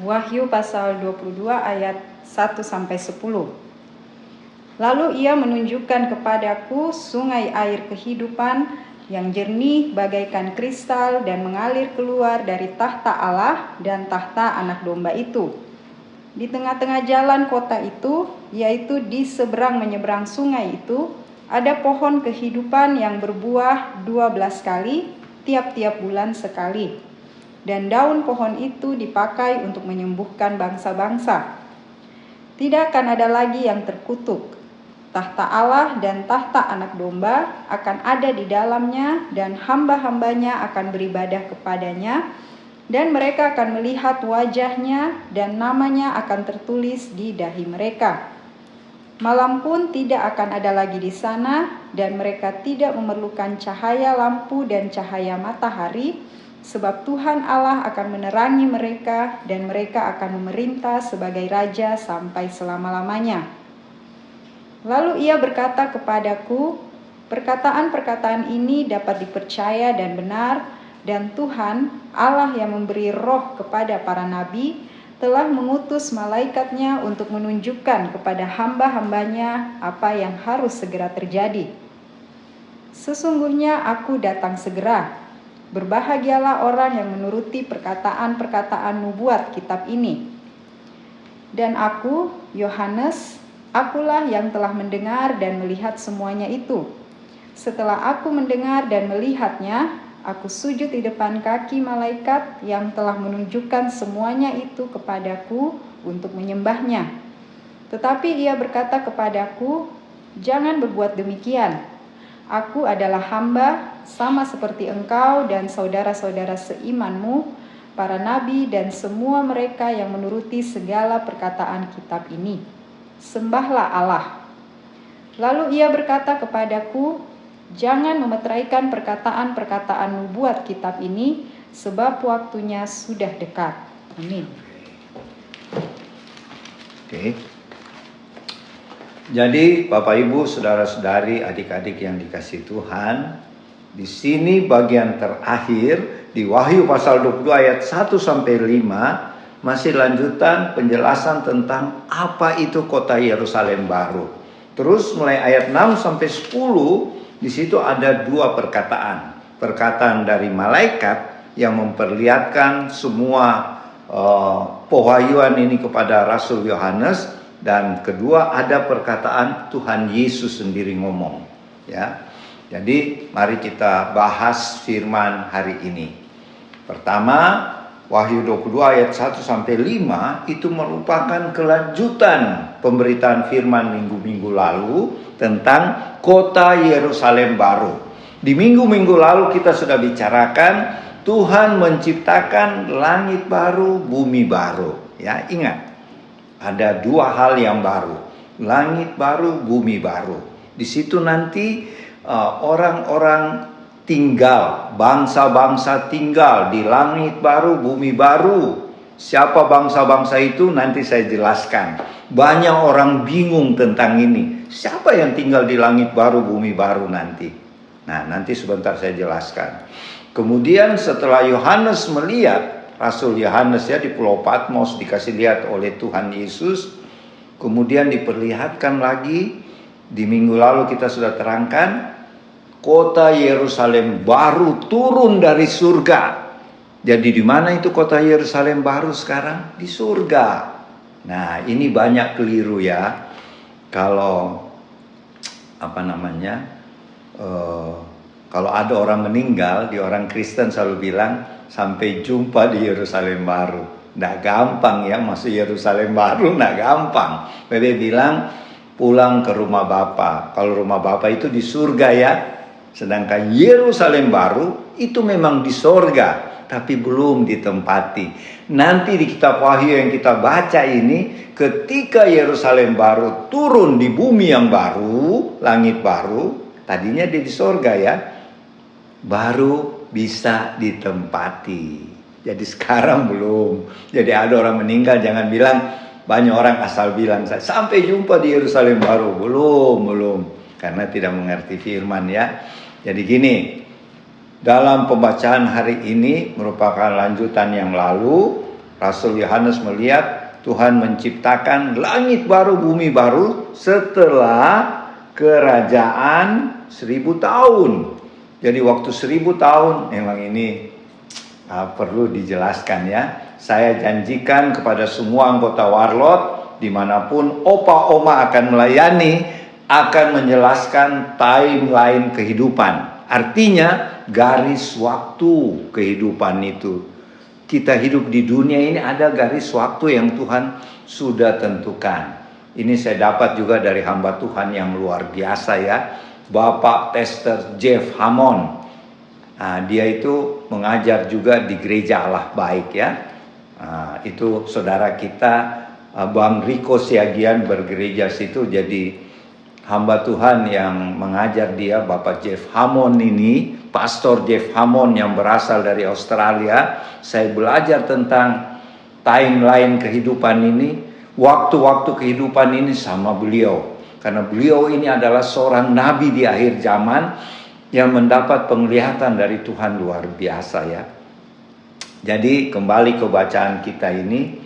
Wahyu pasal 22 ayat 1-10. Lalu ia menunjukkan kepadaku sungai air kehidupan yang jernih bagaikan kristal dan mengalir keluar dari tahta Allah dan tahta Anak Domba itu. Di tengah-tengah jalan kota itu, yaitu di seberang menyeberang sungai itu, ada pohon kehidupan yang berbuah 12 kali, tiap-tiap bulan sekali. Dan daun pohon itu dipakai untuk menyembuhkan bangsa-bangsa. Tidak akan ada lagi yang terkutuk. Tahta Allah dan tahta Anak Domba akan ada di dalamnya, dan hamba-hambanya akan beribadah kepadanya, dan mereka akan melihat wajahnya, dan namanya akan tertulis di dahi mereka. Malam pun tidak akan ada lagi di sana, dan mereka tidak memerlukan cahaya lampu dan cahaya matahari, sebab Tuhan Allah akan menerangi mereka, dan mereka akan memerintah sebagai raja sampai selama-lamanya. Lalu ia berkata kepadaku, perkataan-perkataan ini dapat dipercaya dan benar, dan Tuhan Allah yang memberi roh kepada para nabi telah mengutus malaikatnya untuk menunjukkan kepada hamba-hambanya apa yang harus segera terjadi. Sesungguhnya aku datang segera. Berbahagialah orang yang menuruti perkataan-perkataan nubuat kitab ini. Dan aku, Yohanes, akulah yang telah mendengar dan melihat semuanya itu. Setelah aku mendengar dan melihatnya, aku sujud di depan kaki malaikat yang telah menunjukkan semuanya itu kepadaku untuk menyembahnya. Tetapi ia berkata kepadaku, jangan berbuat demikian. Aku adalah hamba sama seperti engkau dan saudara-saudara seimanmu, para nabi dan semua mereka yang menuruti segala perkataan kitab ini. Sembahlah Allah. Lalu ia berkata kepadaku, jangan memeteraikan perkataan-perkataan nubuat kitab ini, sebab waktunya sudah dekat. Amin. Oke. Jadi Bapak Ibu, saudara-saudari, adik-adik yang dikasihi Tuhan, di sini bagian terakhir di Wahyu pasal 22 ayat 1-5 masih lanjutan penjelasan tentang apa itu kota Yerusalem baru. Terus mulai ayat 6-10 di situ ada dua perkataan. Perkataan dari malaikat yang memperlihatkan semua pewahyuan ini kepada Rasul Yohanes, dan kedua ada perkataan Tuhan Yesus sendiri ngomong, ya. Jadi mari kita bahas firman hari ini. Pertama, Wahyu 22 ayat 1-5 itu merupakan kelanjutan pemberitaan firman minggu-minggu lalu tentang kota Yerusalem baru. Di minggu-minggu lalu kita sudah bicarakan Tuhan menciptakan langit baru, bumi baru. Ya, ingat. Ada dua hal yang baru. Langit baru, bumi baru. Di situ nanti orang-orang tinggal, bangsa-bangsa tinggal di langit baru, bumi baru. Siapa bangsa-bangsa itu nanti saya jelaskan. Banyak orang bingung tentang ini. Siapa yang tinggal di langit baru, bumi baru nanti? Nah, nanti sebentar saya jelaskan. Kemudian setelah Yohanes melihat, Rasul Yohanes ya di Pulau Patmos dikasih lihat oleh Tuhan Yesus, kemudian diperlihatkan lagi di minggu lalu kita sudah terangkan, kota Yerusalem baru turun dari surga. Jadi di mana itu kota Yerusalem baru sekarang? Di surga. Nah, ini banyak keliru ya. Kalau kalau ada orang meninggal, di orang Kristen selalu bilang sampai jumpa di Yerusalem baru. Nggak gampang ya masuk Yerusalem baru, nggak gampang. Bebe bilang pulang ke rumah Bapa. Kalau rumah Bapa itu di surga ya. Sedangkan Yerusalem baru itu memang di surga, tapi belum ditempati. Nanti di kitab Wahyu yang kita baca ini, ketika Yerusalem baru turun di bumi yang baru, langit baru, tadinya dia di surga ya, baru bisa ditempati. Jadi sekarang belum. Jadi ada orang meninggal jangan bilang, banyak orang asal bilang sampai jumpa di Yerusalem baru. Belum. Karena tidak mengerti firman ya. Jadi gini, dalam pembacaan hari ini merupakan lanjutan yang lalu. Rasul Yohanes melihat Tuhan menciptakan langit baru, bumi baru setelah kerajaan 1000 tahun. Jadi waktu 1000 tahun, memang ini perlu dijelaskan ya. Saya janjikan kepada semua anggota Warlot, dimanapun opa oma akan melayani, akan menjelaskan timeline kehidupan. Artinya garis waktu kehidupan itu. Kita hidup di dunia ini ada garis waktu yang Tuhan sudah tentukan. Ini saya dapat juga dari hamba Tuhan yang luar biasa ya, Bapak Pastor Jeff Hammond. Dia itu mengajar juga di Gereja Allah Baik ya. Itu saudara kita Bang Riko Siagian bergereja situ, jadi hamba Tuhan yang mengajar dia, Bapak Jeff Hammond ini, Pastor Jeff Hammond yang berasal dari Australia. Saya belajar tentang timeline kehidupan ini, waktu-waktu kehidupan ini sama beliau. Karena beliau ini adalah seorang nabi di akhir zaman yang mendapat penglihatan dari Tuhan luar biasa ya. Jadi kembali ke bacaan kita ini,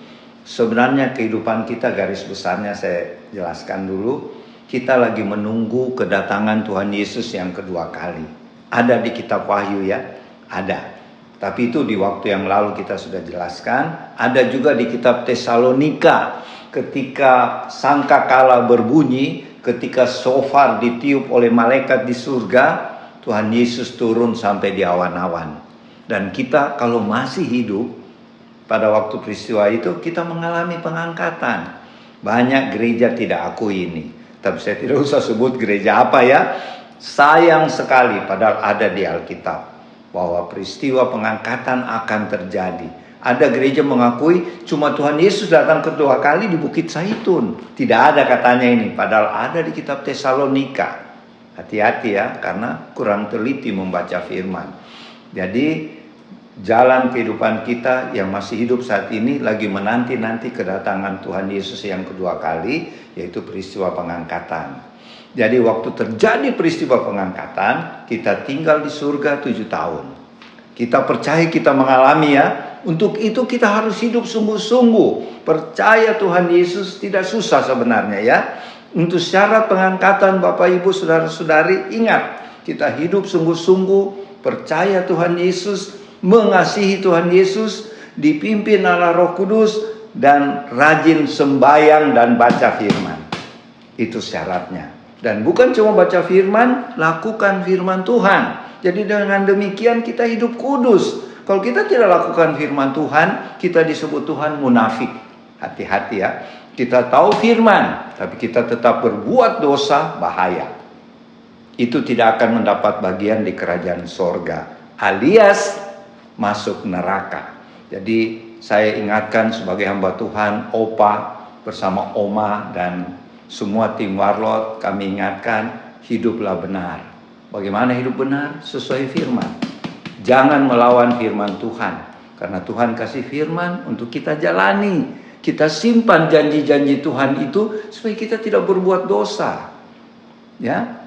sebenarnya kehidupan kita garis besarnya saya jelaskan dulu. Kita lagi menunggu kedatangan Tuhan Yesus yang kedua kali. Ada di kitab Wahyu ya, ada. Tapi itu di waktu yang lalu kita sudah jelaskan. Ada juga di kitab Tesalonika, ketika sangkakala berbunyi, ketika shofar ditiup oleh malaikat di surga, Tuhan Yesus turun sampai di awan-awan. Dan kita kalau masih hidup pada waktu peristiwa itu, kita mengalami pengangkatan. Banyak gereja tidak akui ini. Tapi saya tidak usah sebut gereja apa ya. Sayang sekali padahal ada di Alkitab bahwa peristiwa pengangkatan akan terjadi. Ada gereja mengakui cuma Tuhan Yesus datang kedua kali di Bukit Zaitun. Tidak ada katanya ini, padahal ada di kitab Tesalonika. Hati-hati ya, karena kurang teliti membaca firman. Jadi jalan kehidupan kita yang masih hidup saat ini lagi menanti-nanti kedatangan Tuhan Yesus yang kedua kali, yaitu peristiwa pengangkatan. Jadi waktu terjadi peristiwa pengangkatan, kita tinggal di surga 7 tahun. Kita percaya kita mengalami ya. Untuk itu kita harus hidup sungguh-sungguh. Percaya Tuhan Yesus tidak susah sebenarnya ya. Untuk syarat pengangkatan Bapak Ibu Saudara-saudari, ingat. Kita hidup sungguh-sungguh, percaya Tuhan Yesus, mengasihi Tuhan Yesus, dipimpin oleh Roh Kudus, dan rajin sembahyang dan baca firman. Itu syaratnya. Dan bukan cuma baca firman, lakukan firman Tuhan. Jadi dengan demikian kita hidup kudus. Kalau kita tidak lakukan firman Tuhan, kita disebut Tuhan munafik. Hati-hati ya. Kita tahu firman, tapi kita tetap berbuat dosa, bahaya. Itu tidak akan mendapat bagian di kerajaan sorga, alias masuk neraka. Jadi saya ingatkan sebagai hamba Tuhan, Opa bersama Oma dan semua tim Warlot, kami ingatkan, hiduplah benar. Bagaimana hidup benar? Sesuai firman. Jangan melawan firman Tuhan. Karena Tuhan kasih firman untuk kita jalani. Kita simpan janji-janji Tuhan itu supaya kita tidak berbuat dosa. Ya.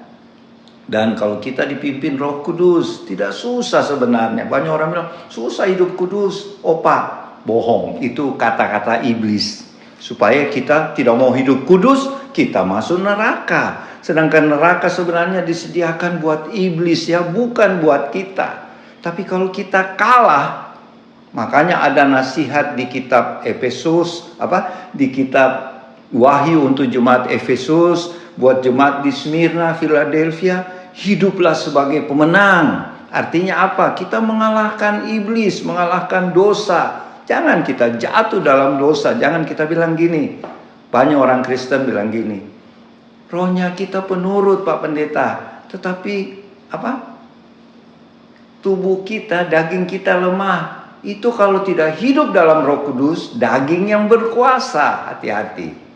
Dan kalau kita dipimpin Roh Kudus, tidak susah sebenarnya. Banyak orang bilang, susah hidup kudus. Opa, bohong. Itu kata-kata iblis. Supaya kita tidak mau hidup kudus, kita masuk neraka. Sedangkan neraka sebenarnya disediakan buat iblis ya, bukan buat kita. Tapi kalau kita kalah, makanya ada nasihat di kitab Efesus, di kitab Wahyu untuk jemaat Efesus, buat jemaat di Smyrna, Philadelphia, hiduplah sebagai pemenang. Artinya apa? Kita mengalahkan iblis, mengalahkan dosa. Jangan kita jatuh dalam dosa. Jangan kita bilang gini. Banyak orang Kristen bilang gini. Rohnya kita penurut Pak Pendeta. Tetapi tubuh kita, daging kita lemah. Itu kalau tidak hidup dalam Roh Kudus, daging yang berkuasa. Hati-hati.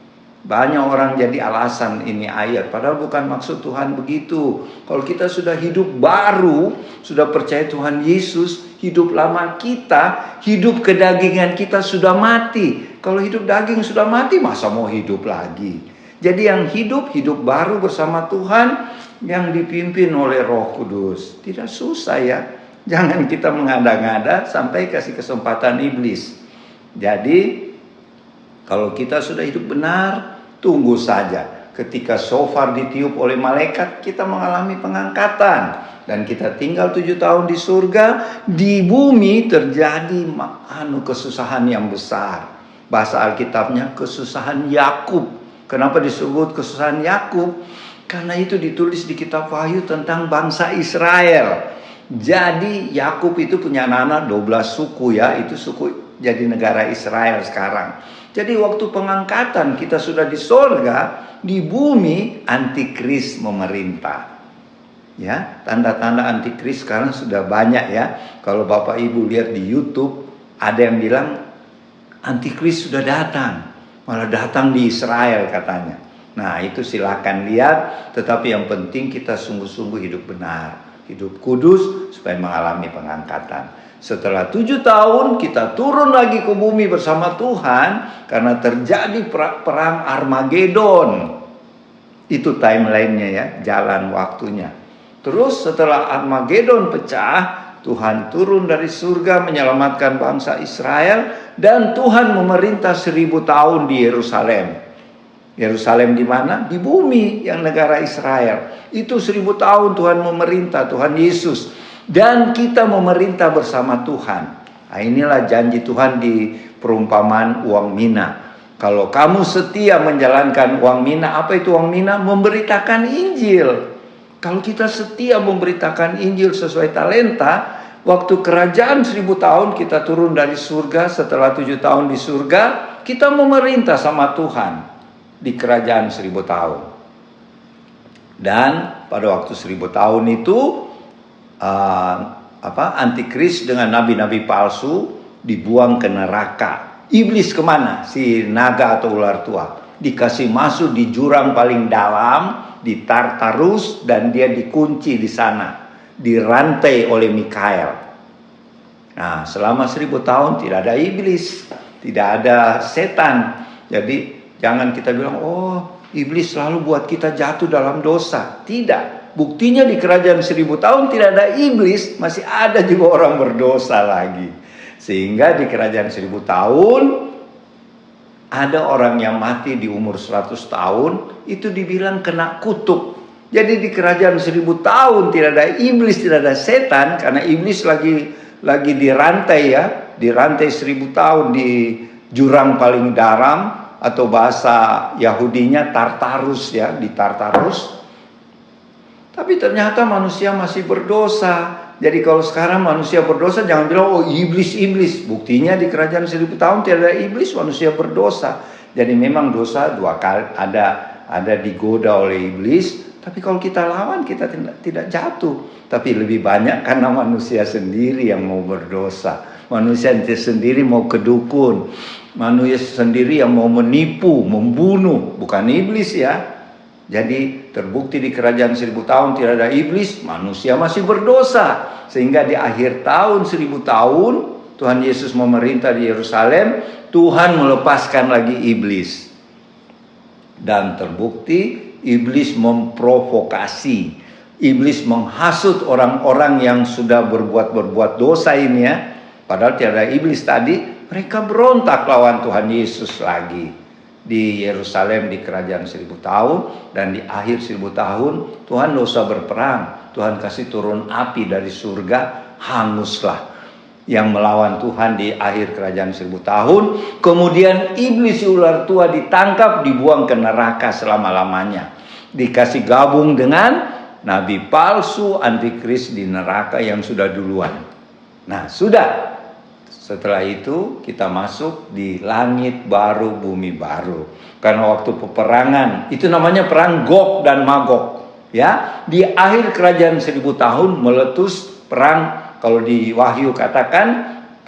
Banyak orang jadi alasan ini ayat. Padahal bukan maksud Tuhan begitu. Kalau kita sudah hidup baru, sudah percaya Tuhan Yesus, hidup lama kita, hidup kedagingan kita sudah mati. Kalau hidup daging sudah mati, masa mau hidup lagi? Jadi yang hidup baru bersama Tuhan, yang dipimpin oleh Roh Kudus. Tidak susah ya. Jangan kita mengada-ngada sampai kasih kesempatan iblis. Jadi kalau kita sudah hidup benar, tunggu saja. Ketika shofar ditiup oleh malaikat, kita mengalami pengangkatan. Dan kita tinggal 7 tahun di surga. Di bumi terjadi kesusahan yang besar. Bahasa Alkitabnya kesusahan Yakub. Kenapa disebut kesusahan Yakub? Karena itu ditulis di kitab Wahyu tentang bangsa Israel. Jadi Yakub itu punya anak 12 suku ya. Itu suku jadi negara Israel sekarang. Jadi waktu pengangkatan kita sudah di sorga, di bumi antikris memerintah. Ya, tanda-tanda antikris sekarang sudah banyak ya. Kalau Bapak Ibu lihat di YouTube, ada yang bilang antikris sudah datang. Malah datang di Israel katanya. Nah, itu silakan lihat, tetapi yang penting kita sungguh-sungguh hidup benar, hidup kudus supaya mengalami pengangkatan. Setelah 7 tahun kita turun lagi ke bumi bersama Tuhan karena terjadi perang Armageddon. Itu timelinenya ya, jalan waktunya. Terus setelah Armageddon pecah, Tuhan turun dari surga menyelamatkan bangsa Israel dan Tuhan memerintah 1000 tahun di Yerusalem. Yerusalem di mana? Di bumi yang negara Israel. Itu 1000 tahun Tuhan memerintah, Tuhan Yesus. Dan kita memerintah bersama Tuhan. Nah, inilah janji Tuhan di perumpamaan uang mina. Kalau kamu setia menjalankan uang mina, apa itu uang mina? Memberitakan Injil. Kalau kita setia memberitakan Injil sesuai talenta, waktu kerajaan 1000 tahun kita turun dari surga, setelah 7 tahun di surga, kita memerintah sama Tuhan di kerajaan 1000 tahun. Dan pada waktu 1000 tahun itu antikris dengan nabi-nabi palsu dibuang ke neraka. Iblis kemana? Si naga atau ular tua dikasih masuk di jurang paling dalam di Tartarus dan dia dikunci di sana, dirantai oleh Mikael. Nah, selama 1000 tahun tidak ada iblis, tidak ada setan. Jadi jangan kita bilang, oh iblis selalu buat kita jatuh dalam dosa. Tidak. Buktinya di kerajaan 1000 tahun tidak ada iblis, masih ada juga orang berdosa lagi. Sehingga di kerajaan 1000 tahun ada orang yang mati di umur 100 tahun, itu dibilang kena kutuk. Jadi di kerajaan 1000 tahun tidak ada iblis, tidak ada setan, karena iblis lagi dirantai ya, dirantai 1000 tahun di jurang paling dalam, atau bahasa Yahudinya Tartarus ya, di Tartarus. Tapi ternyata manusia masih berdosa. Jadi kalau sekarang manusia berdosa, jangan bilang oh iblis. Buktinya di kerajaan 1000 tahun tidak ada iblis, manusia berdosa. Jadi memang dosa 2 kali ada digoda oleh iblis. Tapi kalau kita lawan kita tidak jatuh. Tapi lebih banyak karena manusia sendiri yang mau berdosa. Manusia sendiri mau kedukun. Manusia sendiri yang mau menipu, membunuh. Bukan iblis ya. Jadi terbukti di kerajaan 1000 tahun tidak ada iblis, manusia masih berdosa. Sehingga di akhir tahun 1000 tahun Tuhan Yesus memerintah di Yerusalem, Tuhan melepaskan lagi iblis. Dan terbukti iblis memprovokasi, iblis menghasut orang-orang yang sudah berbuat dosa ini ya. Padahal tidak ada iblis tadi, mereka berontak lawan Tuhan Yesus lagi. Di Yerusalem di kerajaan 1000 tahun dan di akhir 1000 tahun Tuhan tidak usah berperang. Tuhan kasih turun api dari surga, hanguslah yang melawan Tuhan di akhir kerajaan 1000 tahun. Kemudian iblis ular tua ditangkap, dibuang ke neraka selama-lamanya. Dikasih gabung dengan nabi palsu, antikris di neraka yang sudah duluan. Nah sudah. Setelah itu kita masuk di langit baru, bumi baru. Karena waktu peperangan, itu namanya perang Gog dan Magog. Ya, di akhir kerajaan 1000 tahun meletus perang, kalau di Wahyu katakan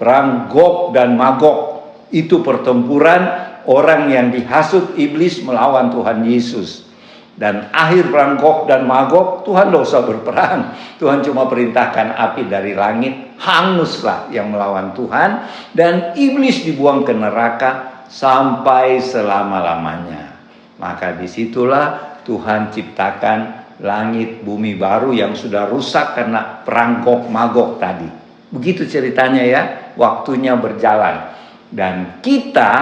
perang Gog dan Magog. Itu pertempuran orang yang dihasut iblis melawan Tuhan Yesus. Dan akhir perang Gog dan Magog, Tuhan tidak usah berperang. Tuhan cuma perintahkan api dari langit, hanguslah yang melawan Tuhan. Dan iblis dibuang ke neraka sampai selama-lamanya. Maka disitulah Tuhan ciptakan langit bumi baru yang sudah rusak karena perang Gog Magog tadi. Begitu ceritanya ya, waktunya berjalan. Dan kita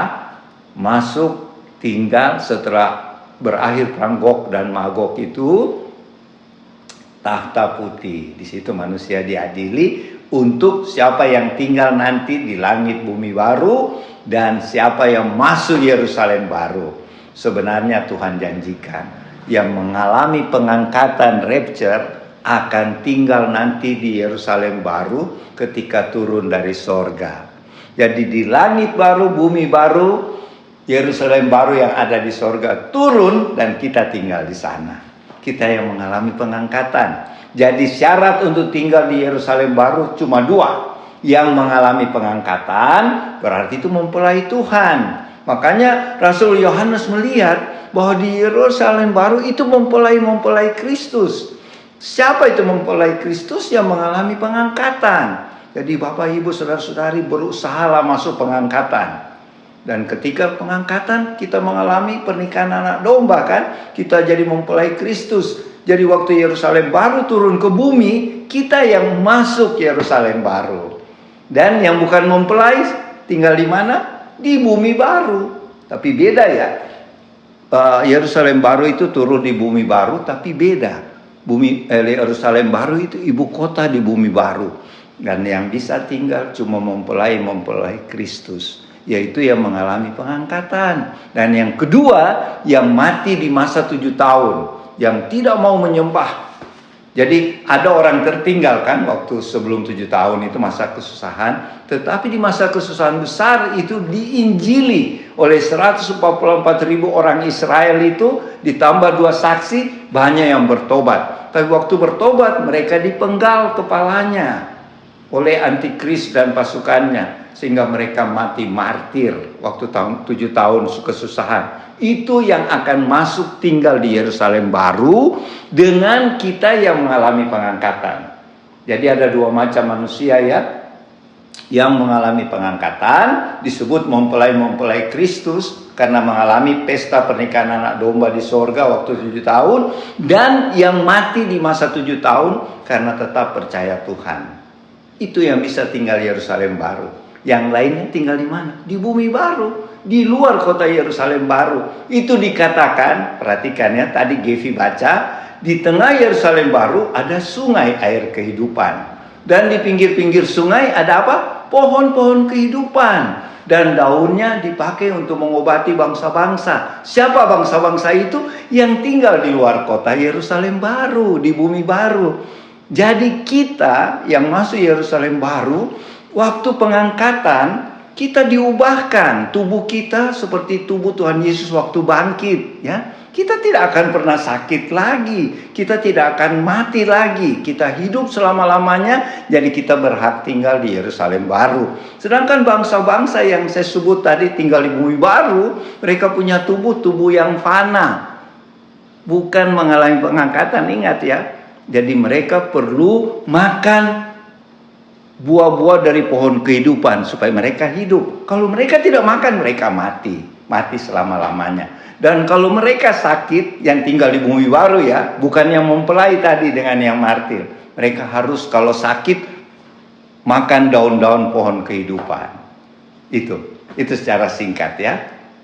masuk tinggal setelah berakhir perang Gog dan Magog itu tahta putih. Di situ manusia diadili untuk siapa yang tinggal nanti di langit bumi baru dan siapa yang masuk Yerusalem baru. Sebenarnya Tuhan janjikan yang mengalami pengangkatan rapture akan tinggal nanti di Yerusalem baru ketika turun dari sorga. Jadi di langit baru, bumi baru, Yerusalem baru yang ada di sorga turun dan kita tinggal di sana. Kita yang mengalami pengangkatan. Jadi syarat untuk tinggal di Yerusalem baru cuma 2. Yang mengalami pengangkatan berarti itu mempelai Tuhan. Makanya Rasul Yohanes melihat bahwa di Yerusalem baru itu mempelai Kristus. Siapa itu mempelai Kristus? Yang mengalami pengangkatan. Jadi Bapak Ibu Saudara-saudari berusahalah masuk pengangkatan. Dan ketika pengangkatan kita mengalami pernikahan anak domba kan. Kita jadi mempelai Kristus. Jadi waktu Yerusalem baru turun ke bumi, kita yang masuk Yerusalem baru. Dan yang bukan mempelai tinggal di mana? Di bumi baru. Tapi beda ya. Yerusalem baru itu turun di bumi baru tapi beda. Yerusalem baru itu ibu kota di bumi baru. Dan yang bisa tinggal cuma mempelai Kristus. Yaitu yang mengalami pengangkatan. Dan yang kedua, yang mati di masa 7 tahun. Yang tidak mau menyembah. Jadi ada orang tertinggal kan waktu sebelum 7 tahun itu masa kesusahan. Tetapi di masa kesusahan besar itu diinjili oleh 144.000 orang Israel itu. Ditambah 2 saksi, banyak yang bertobat. Tapi waktu bertobat mereka dipenggal kepalanya oleh antikris dan pasukannya. Sehingga mereka mati martir waktu 7 tahun kesusahan. Itu yang akan masuk tinggal di Yerusalem baru dengan kita yang mengalami pengangkatan. Jadi ada 2 macam manusia ya. Yang mengalami pengangkatan disebut mempelai Kristus karena mengalami pesta pernikahan anak domba di sorga waktu 7 tahun. Dan yang mati di masa 7 tahun karena tetap percaya Tuhan. Itu yang bisa tinggal Yerusalem baru. Yang lainnya tinggal di mana? Di bumi baru, di luar kota Yerusalem baru. Itu dikatakan, perhatikan ya, tadi Gevi baca, di tengah Yerusalem baru ada sungai air kehidupan. Dan di pinggir-pinggir sungai ada apa? Pohon-pohon kehidupan. Dan daunnya dipakai untuk mengobati bangsa-bangsa. Siapa bangsa-bangsa itu? Yang tinggal di luar kota Yerusalem baru, di bumi baru. Jadi kita yang masuk Yerusalem baru, waktu pengangkatan kita diubahkan. Tubuh kita seperti tubuh Tuhan Yesus waktu bangkit ya. Kita tidak akan pernah sakit lagi. Kita tidak akan mati lagi. Kita hidup selama-lamanya. Jadi kita berhak tinggal di Yerusalem baru. Sedangkan bangsa-bangsa yang saya sebut tadi tinggal di bumi baru, mereka punya tubuh yang fana. Bukan mengalami pengangkatan, ingat ya. Jadi mereka perlu makan buah-buah dari pohon kehidupan supaya mereka hidup. Kalau mereka tidak makan, mereka mati selama-lamanya. Dan kalau mereka sakit, yang tinggal di bumi baru ya, bukan yang mempelai tadi dengan yang martir. Mereka harus kalau sakit makan daun-daun pohon kehidupan. Itu secara singkat ya.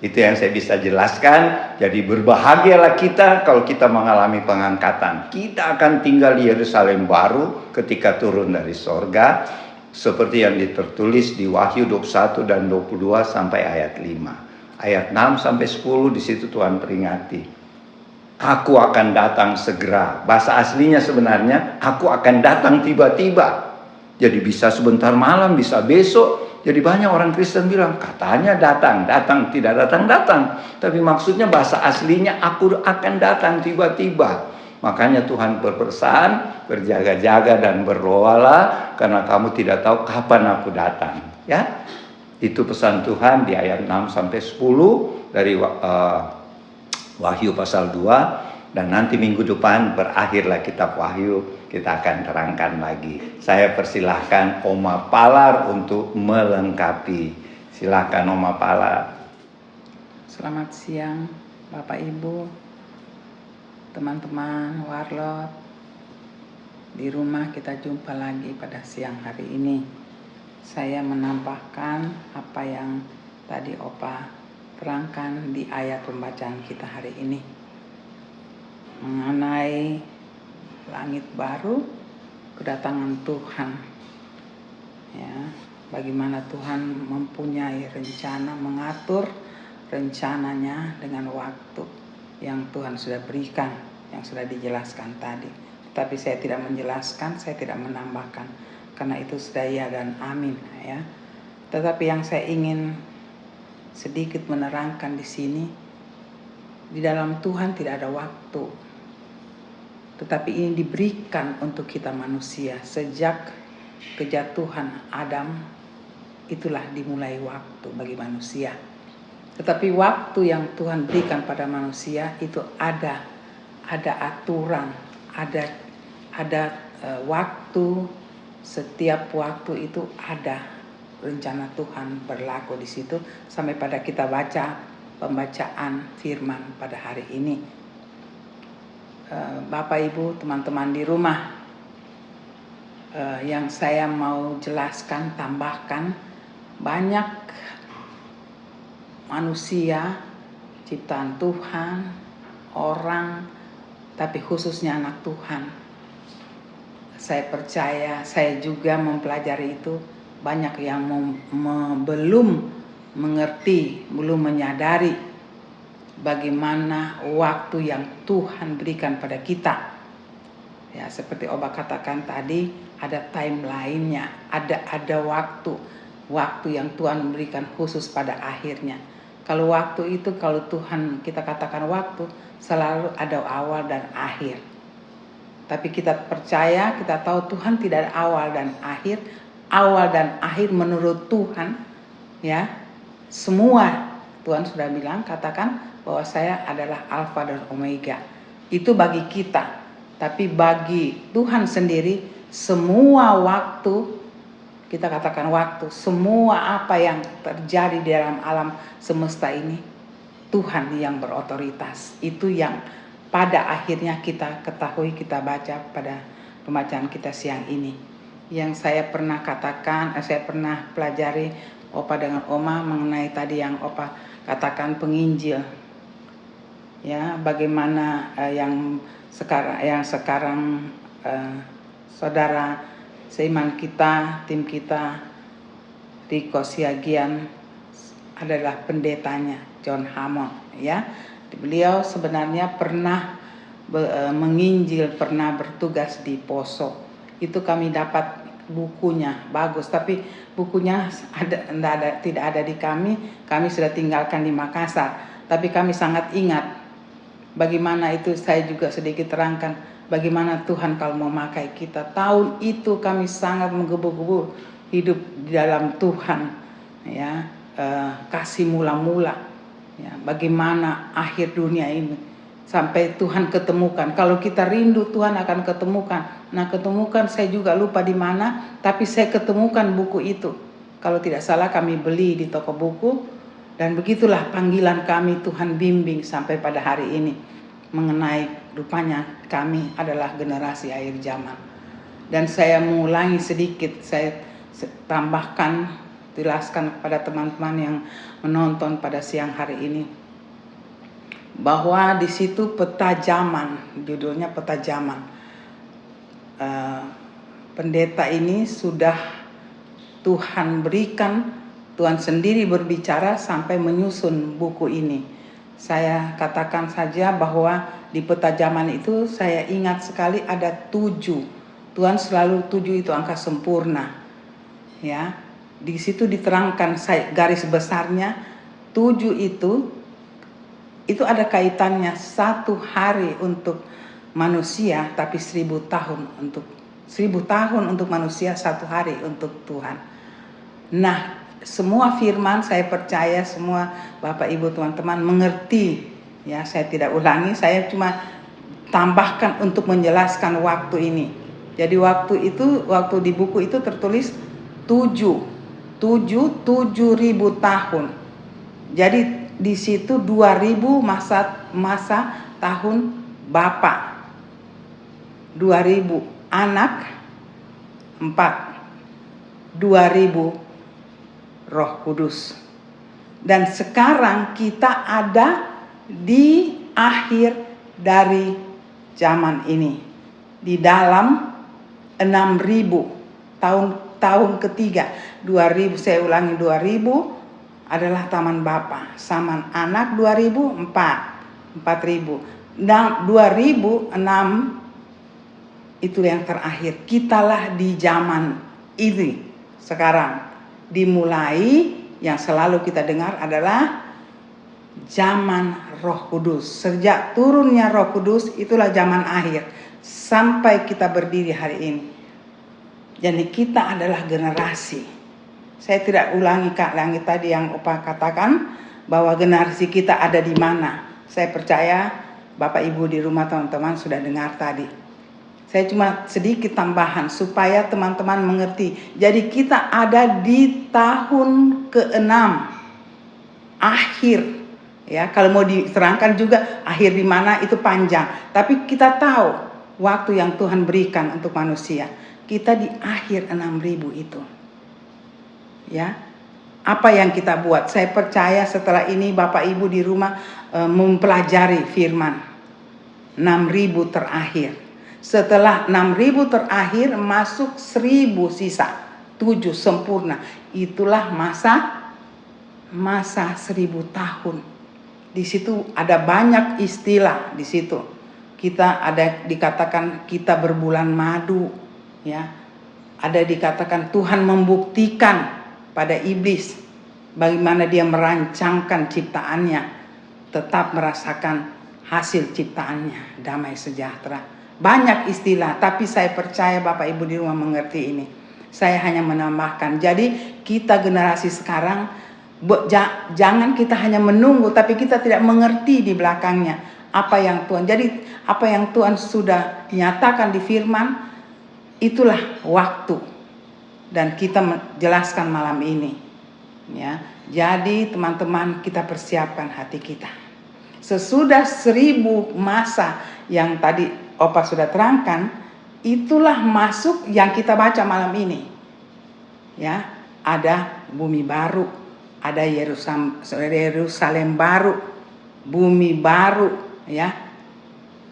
Itu yang saya bisa jelaskan. Jadi berbahagialah kita kalau kita mengalami pengangkatan. Kita akan tinggal di Yerusalem baru ketika turun dari sorga. Seperti yang tertulis di Wahyu 21 dan 22 sampai ayat 5. Ayat 6 sampai 10 di situ Tuhan peringati. Aku akan datang segera. Bahasa aslinya sebenarnya aku akan datang tiba-tiba. Jadi bisa sebentar malam, bisa besok. Jadi banyak orang Kristen bilang katanya datang, tidak datang. Tapi maksudnya bahasa aslinya aku akan datang tiba-tiba. Makanya Tuhan berpesan, berjaga-jaga dan berdoalah karena kamu tidak tahu kapan aku datang. Ya, itu pesan Tuhan di ayat 6 sampai 10 dari Wahyu pasal 2. Dan nanti minggu depan berakhirlah kitab Wahyu, kita akan terangkan lagi. Saya persilahkan Oma Palar untuk melengkapi. Silakan Oma Palar. Selamat siang Bapak Ibu, teman-teman warlot. Di rumah kita jumpa lagi pada siang hari ini. saya menambahkan apa yang tadi Opa terangkan di ayat pembacaan kita hari ini mengenai langit baru, kedatangan Tuhan. Ya, bagaimana Tuhan mempunyai rencana, mengatur rencananya dengan waktu yang Tuhan sudah berikan, yang sudah dijelaskan tadi. Tapi saya tidak menjelaskan, saya tidak menambahkan, karena itu sudah ya dan amin, ya. Tetapi yang saya ingin sedikit menerangkan di sini, di dalam Tuhan tidak ada waktu. Tetapi ini diberikan untuk kita manusia. Sejak kejatuhan Adam, itulah dimulai waktu bagi manusia. Tetapi waktu yang Tuhan berikan pada manusia itu ada aturan, ada waktu. Setiap waktu itu ada rencana Tuhan berlaku di situ sampai pada kita baca pembacaan firman pada hari ini. Bapak Ibu, teman-teman di rumah, yang saya mau jelaskan, tambahkan, banyak manusia ciptaan Tuhan, orang, tapi khususnya anak Tuhan. Saya percaya, saya juga mempelajari itu, banyak yang belum mengerti, belum menyadari bagaimana waktu yang Tuhan berikan pada kita. Ya, seperti Oba katakan tadi, ada timeline-nya, ada waktu yang Tuhan berikan khusus pada akhirnya. Kalau waktu itu, kalau Tuhan kita katakan waktu, selalu ada awal dan akhir. Tapi kita percaya, kita tahu Tuhan tidak ada awal dan akhir. Awal dan akhir menurut Tuhan, ya, semua Tuhan sudah bilang, katakan bahwa saya adalah Alfa dan Omega. Itu bagi kita. Tapi bagi Tuhan sendiri, semua waktu, kita katakan waktu, semua apa yang terjadi di dalam alam semesta ini, Tuhan yang berotoritas. Itu yang pada akhirnya kita ketahui, kita baca pada pembacaan kita siang ini. Yang saya pernah katakan, saya pernah pelajari Opa dengan Oma mengenai tadi yang Opa katakan penginjil. Ya, bagaimana yang sekarang saudara seiman kita, tim kita Riko Siagian adalah pendetanya, John Hammond, ya. Beliau sebenarnya pernah menginjil, pernah bertugas di Poso. Itu kami dapat bukunya, bagus, tapi bukunya tidak ada di kami sudah tinggalkan di Makassar. Tapi kami sangat ingat bagaimana itu, saya juga sedikit terangkan bagaimana Tuhan kalau memakai kita. Tahun itu kami sangat menggebu-gebu hidup di dalam Tuhan, ya, kasih mula-mula, ya, bagaimana akhir dunia ini sampai Tuhan ketemukan. Kalau kita rindu, Tuhan akan ketemukan. Nah, ketemukan, saya juga lupa di mana, tapi saya ketemukan buku itu. Kalau tidak salah kami beli di toko buku. Dan begitulah panggilan kami, Tuhan bimbing sampai pada hari ini mengenai rupanya kami adalah generasi akhir zaman. Dan saya mengulangi sedikit, saya tambahkan, jelaskan kepada teman-teman yang menonton pada siang hari ini, bahwa di situ peta zaman, judulnya peta zaman. Pendeta ini sudah Tuhan berikan, Tuhan sendiri berbicara sampai menyusun buku ini. Saya katakan saja bahwa di peta zaman itu saya ingat sekali ada 7. Tuhan selalu 7 itu angka sempurna. Ya, di situ diterangkan garis besarnya 7 itu ada kaitannya 1 hari untuk manusia, tapi 1000 tahun untuk manusia, 1 hari untuk Tuhan. Nah, semua firman saya percaya semua Bapak Ibu teman-teman mengerti, ya. Saya tidak ulangi, saya cuma tambahkan untuk menjelaskan waktu ini. Jadi waktu di buku itu tertulis 7.000 tahun. Jadi di situ 2000 masa tahun Bapa, 2000 anak 4. 2000 Roh Kudus. Dan sekarang kita ada di akhir dari zaman ini, di dalam 6000 tahun ketiga. 2000, saya ulangi, 2000 adalah taman Bapa, zaman anak 2004 4000, dan 2006 itu yang terakhir. Kitalah di zaman ini sekarang. Dimulai, yang selalu kita dengar adalah zaman Roh Kudus. Sejak turunnya Roh Kudus, itulah zaman akhir sampai kita berdiri hari ini. Jadi kita adalah generasi. Saya tidak ulangi Kak Langit tadi yang Opa katakan bahwa generasi kita ada di mana. Saya percaya Bapak Ibu di rumah, teman-teman sudah dengar tadi. Saya cuma sedikit tambahan supaya teman-teman mengerti. Jadi kita ada di tahun ke-6, akhir. Ya, kalau mau diterangkan juga akhir di mana itu panjang. Tapi kita tahu waktu yang Tuhan berikan untuk manusia. Kita di akhir 6000 itu. Ya. Apa yang kita buat? Saya percaya setelah ini Bapak Ibu di rumah mempelajari firman. 6000 terakhir. Setelah 6000 terakhir masuk 1000 sisa, 7 sempurna. Itulah masa 1000 tahun. Di situ ada banyak istilah di situ. Kita ada dikatakan kita berbulan madu, ya. Ada dikatakan Tuhan membuktikan pada iblis bagaimana dia merancangkan ciptaannya, tetap merasakan hasil ciptaannya, damai sejahtera. Banyak istilah, tapi saya percaya Bapak Ibu di rumah mengerti ini. Saya hanya menambahkan. Jadi kita generasi sekarang, jangan kita hanya menunggu, tapi kita tidak mengerti di belakangnya apa yang Tuhan. Jadi apa yang Tuhan sudah nyatakan di firman, itulah waktu. Dan kita menjelaskan malam ini. Ya, jadi teman-teman, kita persiapkan hati kita. Sesudah 1000 masa yang tadi Opa sudah terangkan, itulah masuk yang kita baca malam ini. Ya, ada bumi baru, ada Yerusalem baru, bumi baru, ya.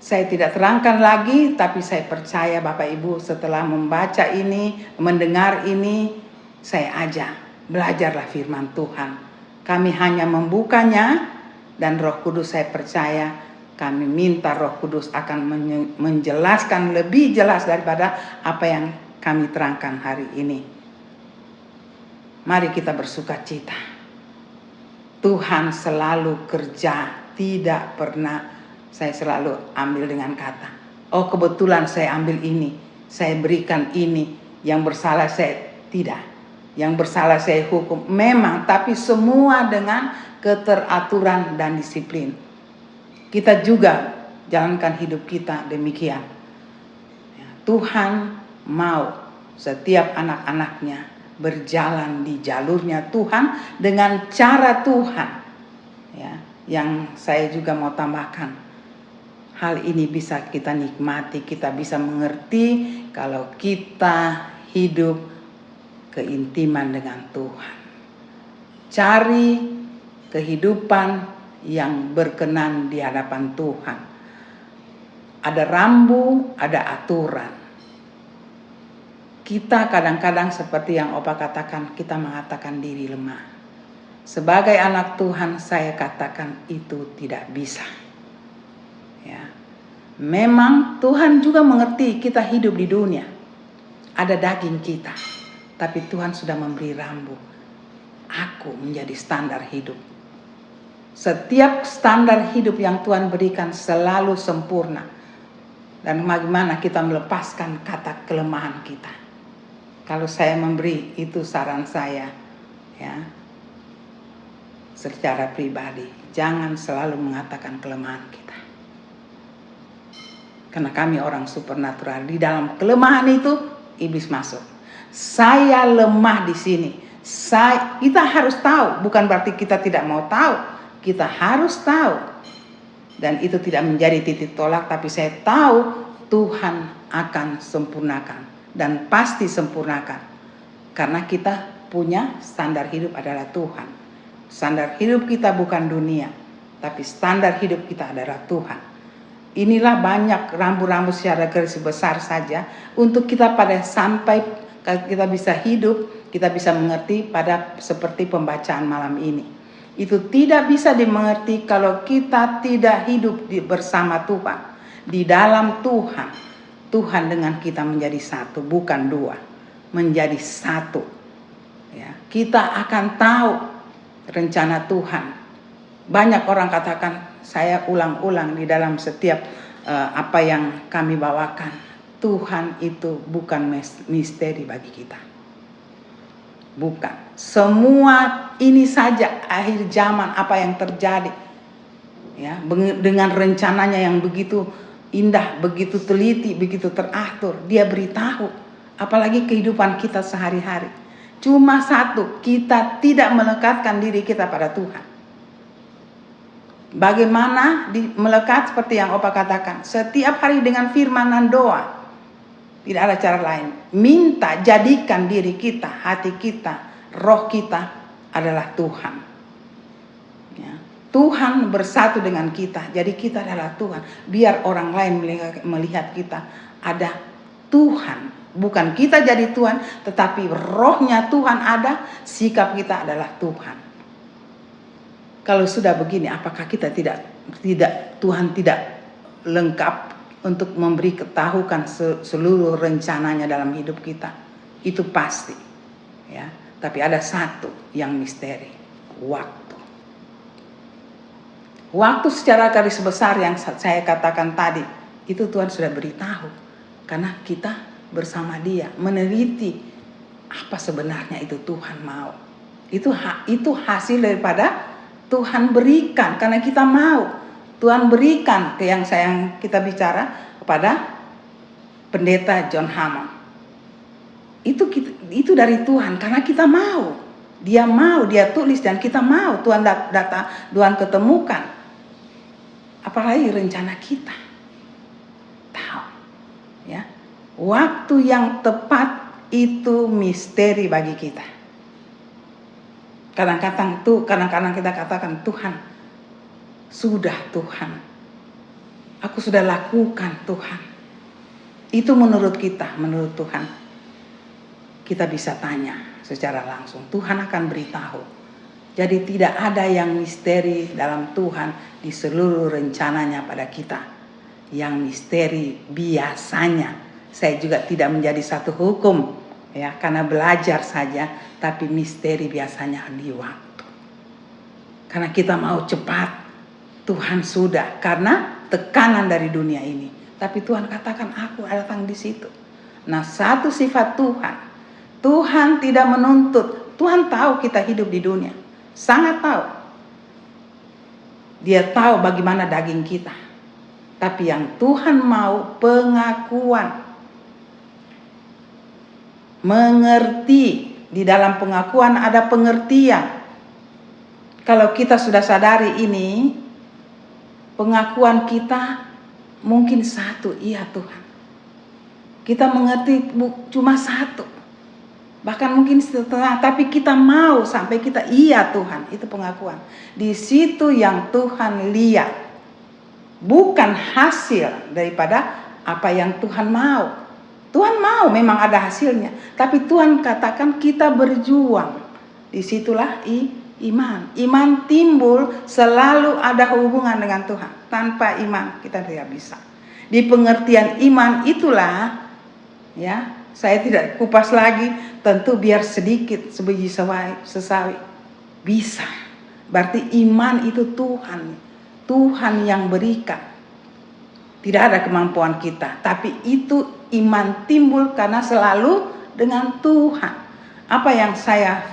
Saya tidak terangkan lagi, tapi saya percaya Bapak Ibu setelah membaca ini, mendengar ini, saya ajak, belajarlah firman Tuhan. Kami hanya membukanya, dan Roh Kudus saya percaya, kami minta Roh Kudus akan menjelaskan lebih jelas daripada apa yang kami terangkan hari ini. Mari kita bersuka cita. Tuhan selalu kerja, tidak pernah. Saya selalu ambil dengan kata, oh kebetulan saya ambil ini, saya berikan ini, yang bersalah saya tidak, yang bersalah saya hukum. Memang, tapi semua dengan keteraturan dan disiplin. Kita juga jalankan hidup kita demikian. Tuhan mau setiap anak-anaknya berjalan di jalurnya Tuhan dengan cara Tuhan. Ya, yang saya juga mau tambahkan, hal ini bisa kita nikmati, kita bisa mengerti kalau kita hidup keintiman dengan Tuhan. Cari kehidupan yang berkenan di hadapan Tuhan. Ada rambu, ada aturan. Kita kadang-kadang seperti yang Opa katakan, kita mengatakan diri lemah. Sebagai anak Tuhan, saya katakan itu tidak bisa. Ya. Memang Tuhan juga mengerti kita hidup di dunia. Ada daging kita, tapi Tuhan sudah memberi rambu. Aku menjadi standar hidup. Setiap standar hidup yang Tuhan berikan selalu sempurna. Dan bagaimana kita melepaskan kata kelemahan kita. Kalau saya memberi, itu saran saya, ya, secara pribadi, jangan selalu mengatakan kelemahan kita. Karena kami orang supernatural. Di dalam kelemahan itu, iblis masuk. Saya lemah di sini. Kita harus tahu, bukan berarti kita tidak mau tahu. Kita harus tahu. Dan itu tidak menjadi titik tolak, tapi saya tahu Tuhan akan sempurnakan. Dan pasti sempurnakan. Karena kita punya standar hidup adalah Tuhan. Standar hidup kita bukan dunia, tapi standar hidup kita adalah Tuhan. Inilah banyak rambu-rambu secara garis besar saja untuk kita pada sampai kita bisa hidup, kita bisa mengerti pada seperti pembacaan malam ini. Itu tidak bisa dimengerti kalau kita tidak hidup bersama Tuhan, di dalam Tuhan. Tuhan dengan kita menjadi satu, bukan dua, menjadi satu. Ya, kita akan tahu rencana Tuhan. Banyak orang katakan, saya ulang-ulang di dalam setiap apa yang kami bawakan, Tuhan itu bukan misteri bagi kita. Bukan. Semua ini saja akhir zaman apa yang terjadi. Ya, dengan rencananya yang begitu indah, begitu teliti, begitu teratur, dia beritahu. Apalagi kehidupan kita sehari-hari. Cuma satu, kita tidak melekatkan diri kita pada Tuhan. Bagaimana melekat seperti yang Opa katakan, setiap hari dengan firman dan doa. Tidak ada cara lain. Minta, jadikan diri kita, hati kita, roh kita adalah Tuhan. Ya. Tuhan bersatu dengan kita, jadi kita adalah Tuhan. Biar orang lain melihat kita ada Tuhan. Bukan kita jadi Tuhan, tetapi rohnya Tuhan ada, sikap kita adalah Tuhan. Kalau sudah begini, apakah kita tidak Tuhan tidak lengkap untuk memberi ketahukan seluruh rencananya dalam hidup kita? Itu pasti. Ya, tapi ada satu yang misteri, waktu. Waktu secara garis besar yang saya katakan tadi, itu Tuhan sudah beritahu. Karena kita bersama Dia meneliti apa sebenarnya itu Tuhan mau. Itu hasil daripada Tuhan berikan karena kita mau. Tuhan berikan ke yang kita bicara kepada pendeta John Hammond. Itu dari Tuhan karena kita mau. Dia mau, dia tulis dan kita mau. Tuhan Tuhan ketemukan. Apalagi rencana kita. Tahu, ya. Waktu yang tepat itu misteri bagi kita. Kadang-kadang kita katakan, Tuhan, sudah Tuhan. Aku sudah lakukan Tuhan. Itu menurut kita, menurut Tuhan. Kita bisa tanya secara langsung. Tuhan akan beritahu. Jadi tidak ada yang misteri dalam Tuhan di seluruh rencananya pada kita. Yang misteri biasanya. Saya juga tidak menjadi satu hukum ya karena belajar saja, tapi misteri biasanya di waktu. Karena kita mau cepat, Tuhan sudah karena tekanan dari dunia ini. Tapi Tuhan katakan aku datang di situ. Nah, satu sifat Tuhan. Tuhan tidak menuntut. Tuhan tahu kita hidup di dunia. Sangat tahu. Dia tahu bagaimana daging kita. Tapi yang Tuhan mau pengakuan. Mengerti. Di dalam pengakuan ada pengertian. Kalau kita sudah sadari ini, pengakuan kita mungkin satu, iya Tuhan. Kita mengerti cuma satu. Bahkan mungkin setengah, tapi kita mau sampai kita iya Tuhan, itu pengakuan. Di situ yang Tuhan lihat. Bukan hasil daripada apa yang Tuhan mau. Tuhan mau memang ada hasilnya, tapi Tuhan katakan kita berjuang. Disitulah iman. Iman timbul selalu ada hubungan dengan Tuhan. Tanpa iman kita tidak bisa. Di pengertian iman itulah, ya, saya tidak kupas lagi. Tentu biar sedikit sebiji sesawi bisa. Berarti iman itu Tuhan yang berikan. Tidak ada kemampuan kita, tapi itu iman timbul karena selalu dengan Tuhan. Apa yang saya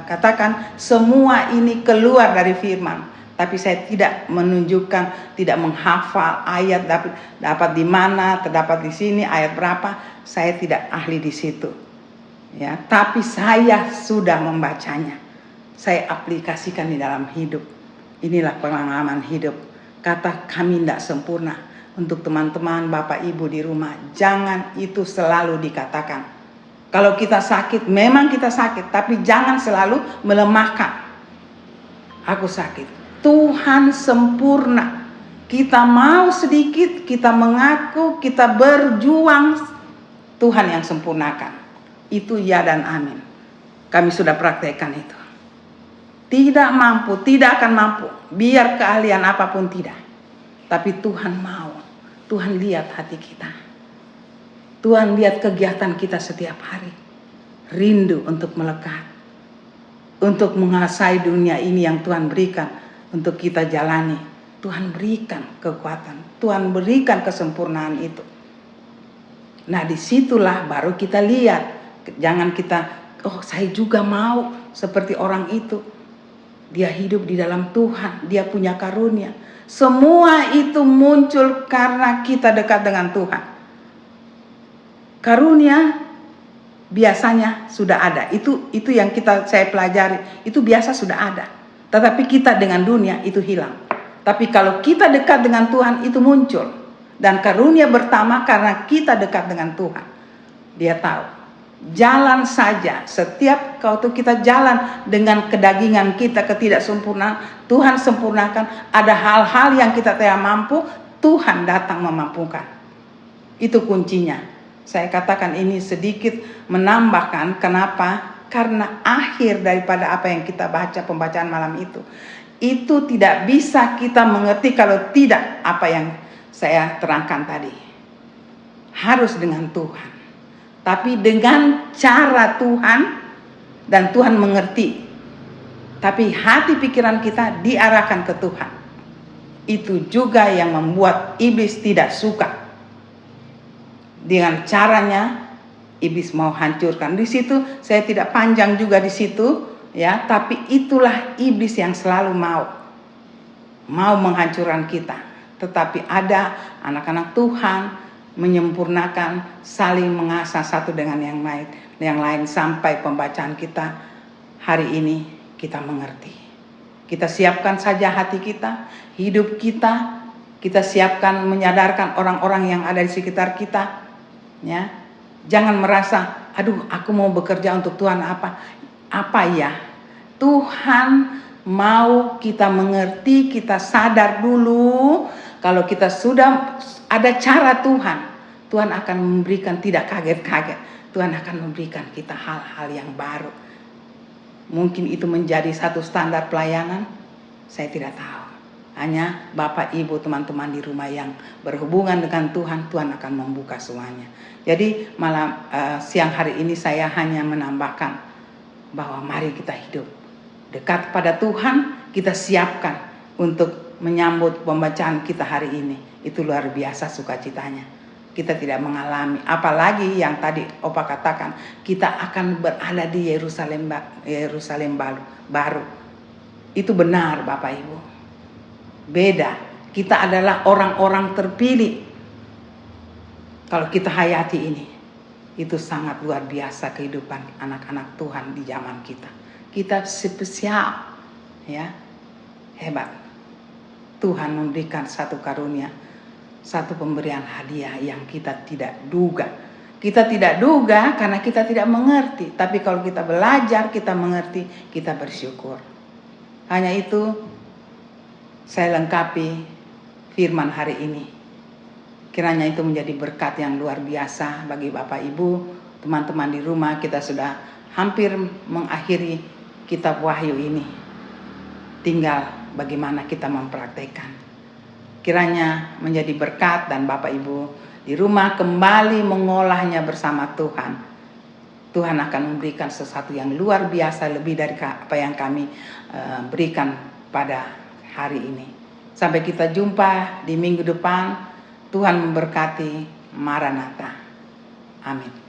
katakan, semua ini keluar dari firman. Tapi saya tidak menunjukkan, tidak menghafal ayat dapat di mana, terdapat di sini, ayat berapa. Saya tidak ahli di situ. Ya, tapi saya sudah membacanya. Saya aplikasikan di dalam hidup. Inilah pengalaman hidup. Kata kami tidak sempurna. Untuk teman-teman, Bapak Ibu di rumah, jangan itu selalu dikatakan. Kalau kita sakit, memang kita sakit, tapi jangan selalu melemahkan. Aku sakit. Tuhan sempurna. Kita mau sedikit, kita mengaku, kita berjuang, Tuhan yang sempurnakan. Itu ya dan amin. Kami sudah praktekkan itu. Tidak mampu, tidak akan mampu. Biar keahlian apapun tidak. Tapi Tuhan mau. Tuhan lihat hati kita. Tuhan lihat kegiatan kita setiap hari. Rindu untuk melekat. Untuk menguasai dunia ini yang Tuhan berikan. Untuk kita jalani. Tuhan berikan kekuatan. Tuhan berikan kesempurnaan itu. Nah disitulah baru kita lihat. Jangan kita, oh saya juga mau seperti orang itu. Dia hidup di dalam Tuhan. Dia punya karunia. Semua itu muncul karena kita dekat dengan Tuhan. Karunia biasanya sudah ada. Itu yang saya pelajari. Itu biasa sudah ada. Tetapi kita dengan dunia itu hilang. Tapi kalau kita dekat dengan Tuhan itu muncul. Dan karunia pertama karena kita dekat dengan Tuhan. Dia tahu. Jalan saja. Setiap waktu kita jalan dengan kedagingan kita, ketidaksempurnaan, Tuhan sempurnakan. Ada hal-hal yang kita tidak mampu, Tuhan datang memampukan. Itu kuncinya. Saya katakan ini sedikit menambahkan. Kenapa? Karena akhir daripada apa yang kita baca pembacaan malam itu tidak bisa kita mengerti kalau tidak apa yang saya terangkan tadi. Harus dengan Tuhan. Tapi dengan cara Tuhan dan Tuhan mengerti. Tapi hati pikiran kita diarahkan ke Tuhan. Itu juga yang membuat iblis tidak suka. Dengan caranya iblis mau hancurkan. Di situ saya tidak panjang juga di situ ya, tapi itulah iblis yang selalu mau menghancurkan kita. Tetapi ada anak-anak Tuhan menyempurnakan, saling mengasah satu dengan yang lain sampai pembacaan kita hari ini kita mengerti. Kita siapkan saja hati kita, hidup kita siapkan menyadarkan orang-orang yang ada di sekitar kita. Ya, jangan merasa, aduh aku mau bekerja untuk Tuhan apa ya? Tuhan mau kita mengerti, kita sadar dulu. Kalau kita sudah ada cara Tuhan akan memberikan tidak kaget-kaget. Tuhan akan memberikan kita hal-hal yang baru. Mungkin itu menjadi satu standar pelayanan, saya tidak tahu. Hanya Bapak, Ibu, teman-teman di rumah yang berhubungan dengan Tuhan, Tuhan akan membuka semuanya. Jadi siang hari ini saya hanya menambahkan bahwa mari kita hidup dekat pada Tuhan, kita siapkan untuk menyambut pembacaan kita hari ini. Itu luar biasa sukacitanya. Kita tidak mengalami, apalagi yang tadi Opa katakan, kita akan berada di Yerusalem baru. Itu benar Bapak Ibu. Beda, kita adalah orang-orang terpilih. Kalau kita hayati ini, itu sangat luar biasa kehidupan anak-anak Tuhan di zaman kita. Kita spesial, ya, hebat. Tuhan memberikan satu karunia, satu pemberian hadiah yang kita tidak duga. Kita tidak duga karena kita tidak mengerti. Tapi kalau kita belajar, kita mengerti, kita bersyukur. Hanya itu saya lengkapi firman hari ini. Kiranya itu menjadi berkat yang luar biasa bagi Bapak Ibu, teman-teman di rumah. Kita sudah hampir mengakhiri kitab Wahyu ini. Tinggal bagaimana kita mempraktekkan. Kiranya menjadi berkat dan Bapak Ibu di rumah kembali mengolahnya bersama Tuhan. Tuhan akan memberikan sesuatu yang luar biasa lebih dari apa yang kami berikan pada hari ini. Sampai kita jumpa di minggu depan. Tuhan memberkati. Maranatha. Amin.